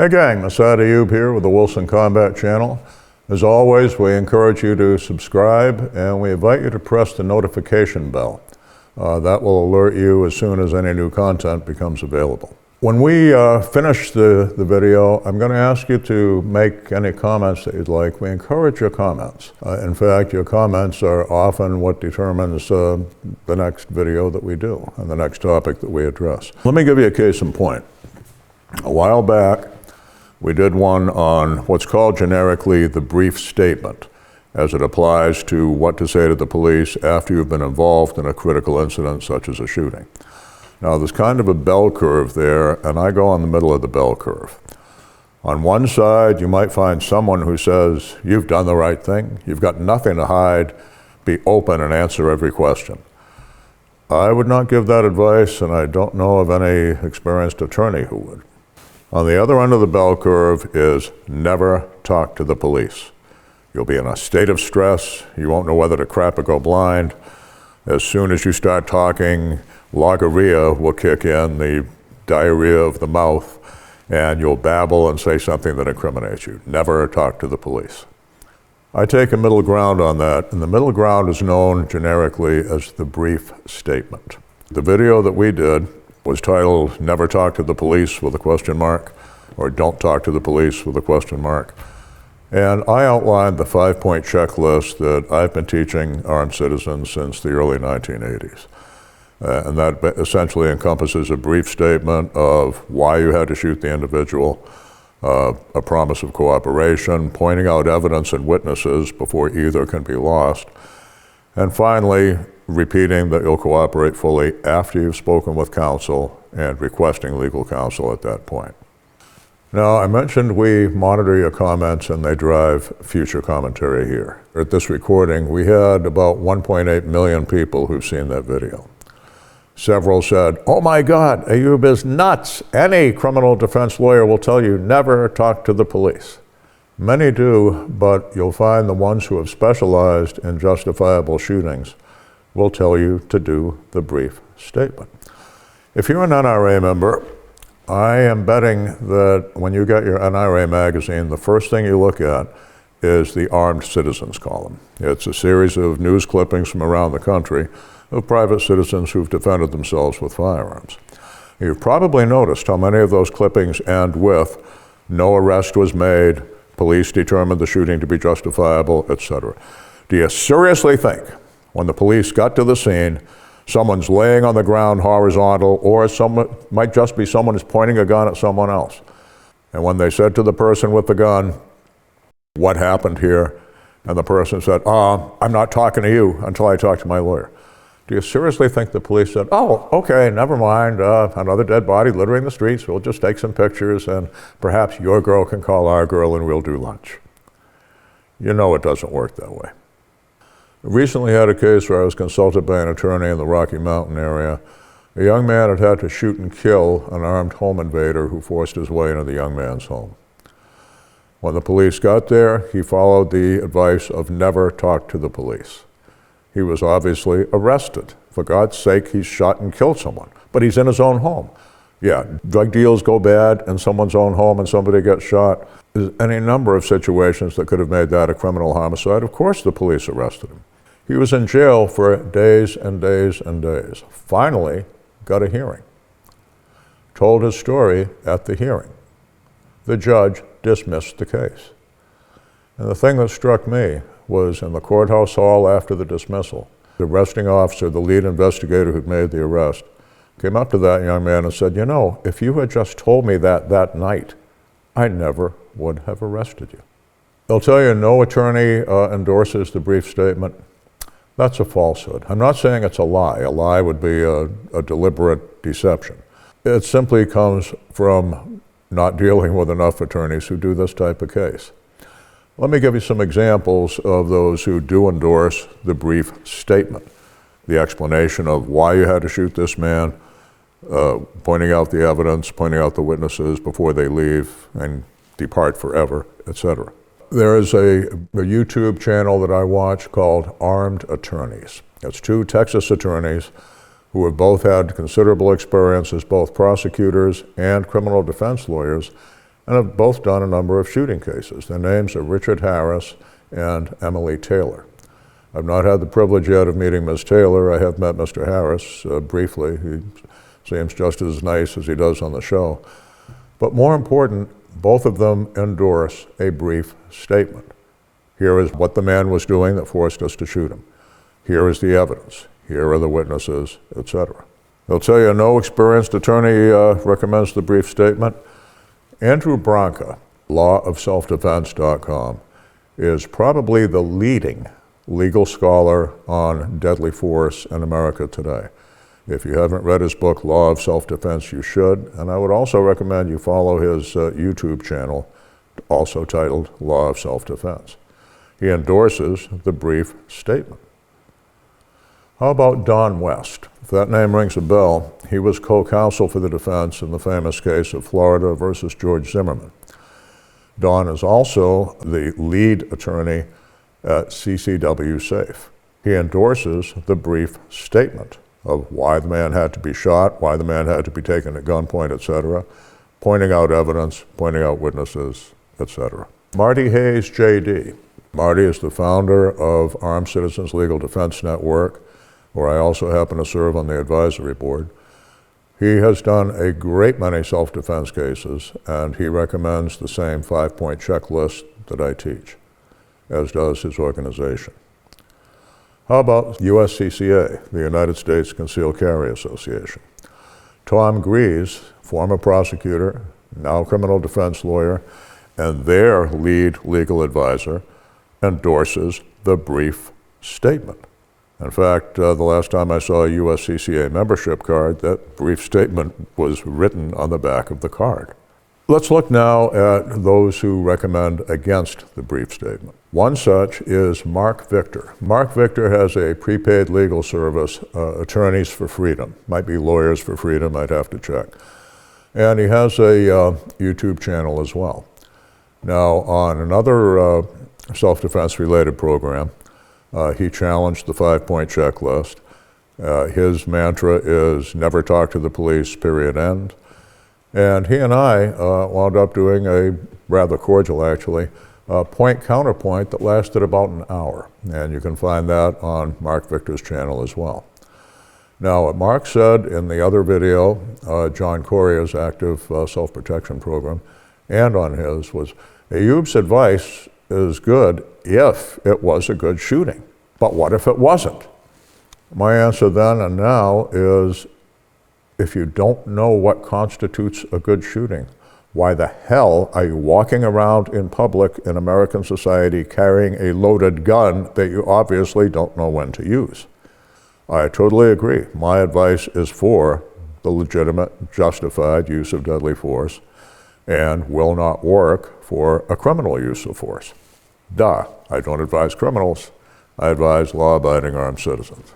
Hey gang, Massad Ayoob here with the Wilson Combat Channel. As always, we encourage you to subscribe and we invite you to press the notification bell. That will alert you as soon as any new content becomes available. When we finish the video, I'm going to ask you to make any comments that you'd like. We encourage your comments. In fact, your comments are often what determines the next video that we do and the next topic that we address. Let me give you a case in point. A while back, we did one on what's called generically the brief statement, as it applies to what to say to the police after you've been involved in a critical incident such as a shooting. Now, there's kind of a bell curve there, and I go on the middle of the bell curve. On one side, you might find someone who says, you've done the right thing, you've got nothing to hide, be open and answer every question. I would not give that advice, and I don't know of any experienced attorney who would. On the other end of the bell curve is never talk to the police. You'll be in a state of stress, you won't know whether to crap or go blind. As soon as you start talking, logorrhea will kick in, the diarrhea of the mouth, and you'll babble and say something that incriminates you. Never talk to the police. I take a middle ground on that, and the middle ground is known generically as the brief statement. The video that we did was titled, Never Talk to the Police with a question mark, or Don't Talk to the Police with a question mark. And I outlined the 5-point checklist that I've been teaching armed citizens since the early 1980s. And that essentially encompasses a brief statement of why you had to shoot the individual, a promise of cooperation, pointing out evidence and witnesses before either can be lost, and finally, repeating that you'll cooperate fully after you've spoken with counsel and requesting legal counsel at that point. Now, I mentioned we monitor your comments and they drive future commentary here. At this recording, we had about 1.8 million people who've seen that video. Several said, oh my God, Ayoob is nuts. Any criminal defense lawyer will tell you never talk to the police. Many do, but you'll find the ones who have specialized in justifiable shootings will tell you to do the brief statement. If you're an NRA member, I am betting that when you get your NRA magazine, the first thing you look at is the Armed Citizens column. It's a series of news clippings from around the country of private citizens who've defended themselves with firearms. You've probably noticed how many of those clippings end with, no arrest was made, police determined the shooting to be justifiable, etc. Do you seriously think when the police got to the scene, someone's laying on the ground horizontal, or someone might just be someone who's pointing a gun at someone else? And when they said to the person with the gun, what happened here? And the person said, I'm not talking to you until I talk to my lawyer. Do you seriously think the police said, oh, okay, never mind, another dead body littering the streets, we'll just take some pictures and perhaps your girl can call our girl and we'll do lunch? You know it doesn't work that way. I recently had a case where I was consulted by an attorney in the Rocky Mountain area. A young man had had to shoot and kill an armed home invader who forced his way into the young man's home. When the police got there, he followed the advice of never talk to the police. He was obviously arrested. For God's sake, he's shot and killed someone, but he's in his own home. Yeah, drug deals go bad in someone's own home and somebody gets shot. There's any number of situations that could have made that a criminal homicide. Of course the police arrested him. He was in jail for days and days and days. Finally, got a hearing. Told his story at the hearing. The judge dismissed the case. And the thing that struck me was in the courthouse hall after the dismissal, the arresting officer, the lead investigator who'd made the arrest, came up to that young man and said, you know, if you had just told me that night, I never would have arrested you. They'll tell you no attorney endorses the brief statement. That's a falsehood. I'm not saying it's a lie. A lie would be a deliberate deception. It simply comes from not dealing with enough attorneys who do this type of case. Let me give you some examples of those who do endorse the brief statement. The explanation of why you had to shoot this man, pointing out the evidence, pointing out the witnesses before they leave and depart forever, etc. There is a YouTube channel that I watch called Armed Attorneys. It's two Texas attorneys who have both had considerable experience as both prosecutors and criminal defense lawyers, and have both done a number of shooting cases. Their names are Richard Harris and Emily Taylor. I've not had the privilege yet of meeting Ms. Taylor. I have met Mr. Harris briefly. He seems just as nice as he does on the show. But more important, both of them endorse a brief statement. Here is what the man was doing that forced us to shoot him. Here is the evidence. Here are the witnesses, etc. They'll tell you no experienced attorney recommends the brief statement. Andrew Branca, lawofselfdefense.com, is probably the leading legal scholar on deadly force in America today. If you haven't read his book, Law of Self-Defense, you should. And I would also recommend you follow his YouTube channel, also titled Law of Self-Defense. He endorses the brief statement. How about Don West? If that name rings a bell, he was co-counsel for the defense in the famous case of Florida versus George Zimmerman. Don is also the lead attorney at CCW Safe. He endorses the brief statement of why the man had to be shot, why the man had to be taken at gunpoint, etc., pointing out evidence, pointing out witnesses, etc. Marty Hayes, JD. Marty is the founder of Armed Citizens Legal Defense Network, where I also happen to serve on the advisory board. He has done a great many self-defense cases, and he recommends the same 5-point checklist that I teach, as does his organization. How about USCCA, the United States Concealed Carry Association? Tom Grease, former prosecutor, now criminal defense lawyer, and their lead legal advisor, endorses the brief statement. In fact, the last time I saw a USCCA membership card, that brief statement was written on the back of the card. Let's look now at those who recommend against the brief statement. One such is Mark Victor. Mark Victor has a prepaid legal service, Attorneys for Freedom. Might be Lawyers for Freedom, I'd have to check. And he has a YouTube channel as well. Now, on another self-defense related program, he challenged the 5-point checklist. His mantra is never talk to the police, period, end. And he and I wound up doing a rather cordial, actually, point-counterpoint that lasted about an hour. And you can find that on Mark Victor's channel as well. Now, what Mark said in the other video, John Corria's active self-protection program, and on his, was Ayoob's advice is good if it was a good shooting. But what if it wasn't? My answer then and now is, if you don't know what constitutes a good shooting, why the hell are you walking around in public in American society carrying a loaded gun that you obviously don't know when to use? I totally agree. My advice is for the legitimate, justified use of deadly force and will not work for a criminal use of force. Duh, I don't advise criminals. I advise law-abiding armed citizens.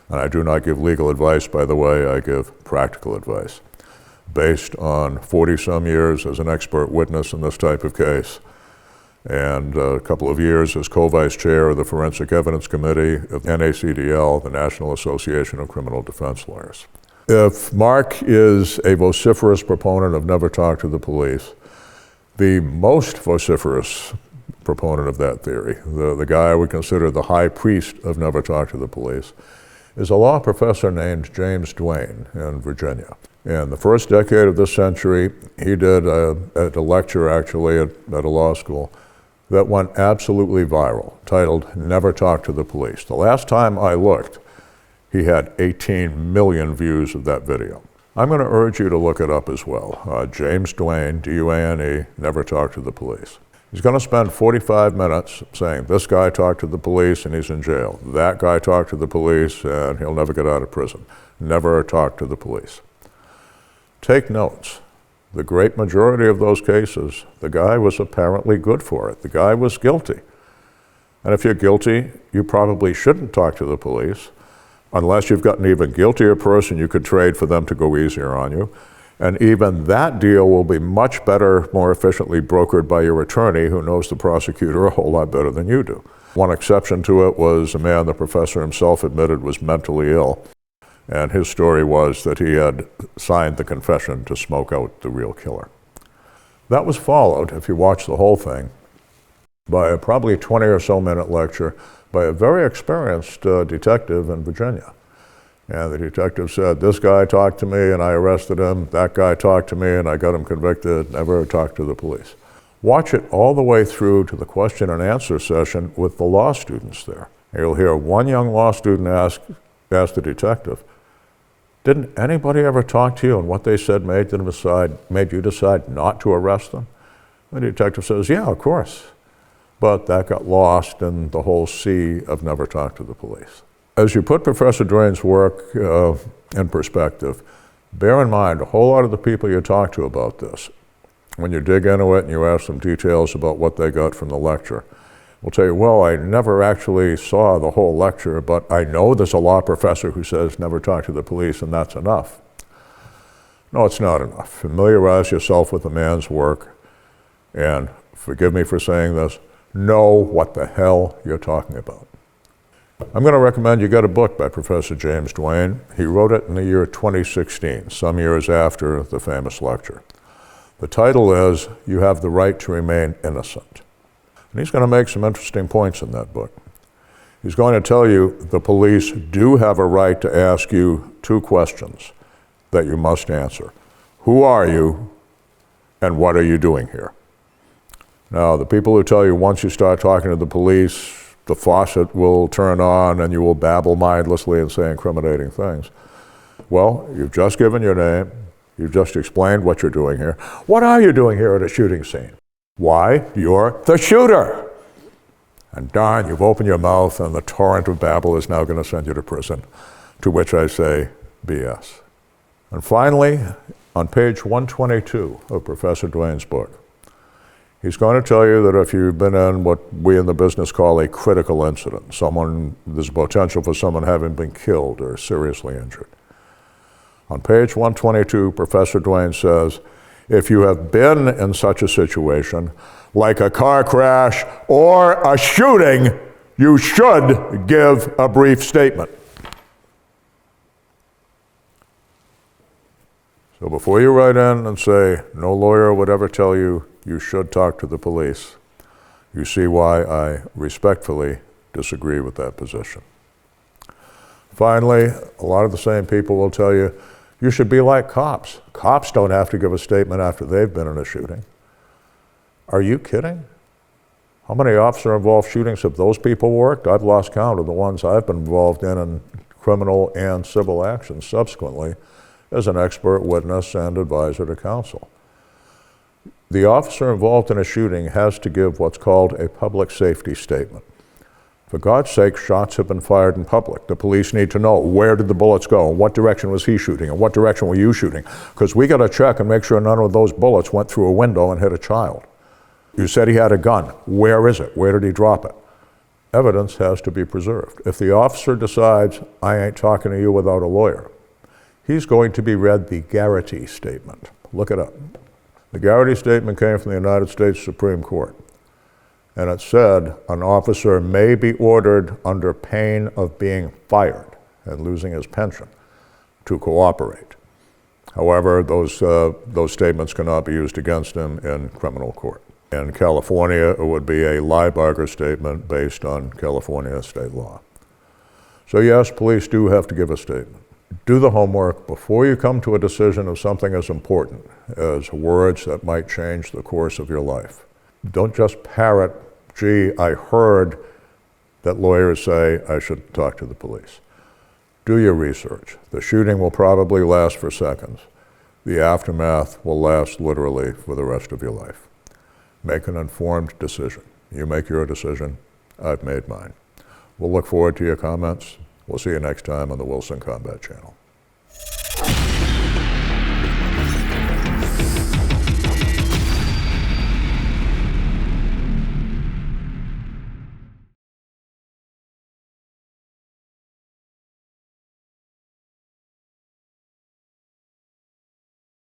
And I do not give legal advice, by the way, I give practical advice. Based on 40-some years as an expert witness in this type of case, and a couple of years as co-vice chair of the Forensic Evidence Committee of NACDL, the National Association of Criminal Defense Lawyers. If Mark is a vociferous proponent of never talk to the police, the most vociferous proponent of that theory, the guy I would consider the high priest of never talk to the police, is a law professor named James Duane in Virginia. In the first decade of this century, he did a lecture actually at a law school that went absolutely viral, titled Never Talk to the Police. The last time I looked, he had 18 million views of that video. I'm going to urge you to look it up as well. James Duane, D-U-A-N-E, Never Talk to the Police. He's going to spend 45 minutes saying, this guy talked to the police and he's in jail. That guy talked to the police and he'll never get out of prison. Never talk to the police. Take notes. The great majority of those cases, the guy was apparently good for it. The guy was guilty. And if you're guilty, you probably shouldn't talk to the police, unless you've got an even guiltier person you could trade for them to go easier on you. And even that deal will be much better, more efficiently brokered by your attorney who knows the prosecutor a whole lot better than you do. One exception to it was a man the professor himself admitted was mentally ill. And his story was that he had signed the confession to smoke out the real killer. That was followed, if you watch the whole thing, by a probably 20 or so minute lecture by a very experienced detective in Virginia. And the detective said, this guy talked to me and I arrested him, that guy talked to me and I got him convicted, never talked to the police. Watch it all the way through to the question and answer session with the law students there. And you'll hear one young law student ask the detective, didn't anybody ever talk to you and what they said made you decide not to arrest them? The detective says, yeah, of course. But that got lost in the whole sea of never talk to the police. As you put Professor Duane's work in perspective, bear in mind a whole lot of the people you talk to about this, when you dig into it and you ask them details about what they got from the lecture, will tell you, well, I never actually saw the whole lecture, but I know there's a law professor who says never talk to the police and that's enough. No, it's not enough. Familiarize yourself with the man's work and, forgive me for saying this, know what the hell you're talking about. I'm going to recommend you get a book by Professor James Duane. He wrote it in the year 2016, some years after the famous lecture. The title is, You Have the Right to Remain Innocent. And he's going to make some interesting points in that book. He's going to tell you the police do have a right to ask you two questions that you must answer. Who are you and what are you doing here? Now, the people who tell you once you start talking to the police, the faucet will turn on and you will babble mindlessly and say incriminating things. Well, you've just given your name. You've just explained what you're doing here. What are you doing here at a shooting scene? Why, you're the shooter. And darn, you've opened your mouth and the torrent of babble is now going to send you to prison, to which I say BS. And finally, on page 122 of Professor Duane's book, he's going to tell you that if you've been in what we in the business call a critical incident, there's a potential for someone having been killed or seriously injured. On page 122, Professor Duane says, if you have been in such a situation, like a car crash or a shooting, you should give a brief statement. So before you write in and say, no lawyer would ever tell you you should talk to the police, you see why I respectfully disagree with that position. Finally, a lot of the same people will tell you, you should be like cops. Cops don't have to give a statement after they've been in a shooting. Are you kidding? How many officer-involved shootings have those people worked? I've lost count of the ones I've been involved in criminal and civil actions subsequently as an expert witness and advisor to counsel. The officer involved in a shooting has to give what's called a public safety statement. For God's sake, shots have been fired in public. The police need to know, where did the bullets go? In what direction was he shooting? In what direction were you shooting? Because we got to check and make sure none of those bullets went through a window and hit a child. You said he had a gun. Where is it? Where did he drop it? Evidence has to be preserved. If the officer decides, I ain't talking to you without a lawyer, he's going to be read the Garrity Statement. Look it up. The Garrity Statement came from the United States Supreme Court. And it said an officer may be ordered under pain of being fired and losing his pension to cooperate. However, those statements cannot be used against him in criminal court. In California, it would be a lie-barger statement based on California state law. So yes, police do have to give a statement. Do the homework before you come to a decision of something as important as words that might change the course of your life. Don't just parrot, gee, I heard that lawyers say I should talk to the police. Do your research. The shooting will probably last for seconds. The aftermath will last literally for the rest of your life. Make an informed decision. You make your decision, I've made mine. We'll look forward to your comments. We'll see you next time on the Wilson Combat Channel.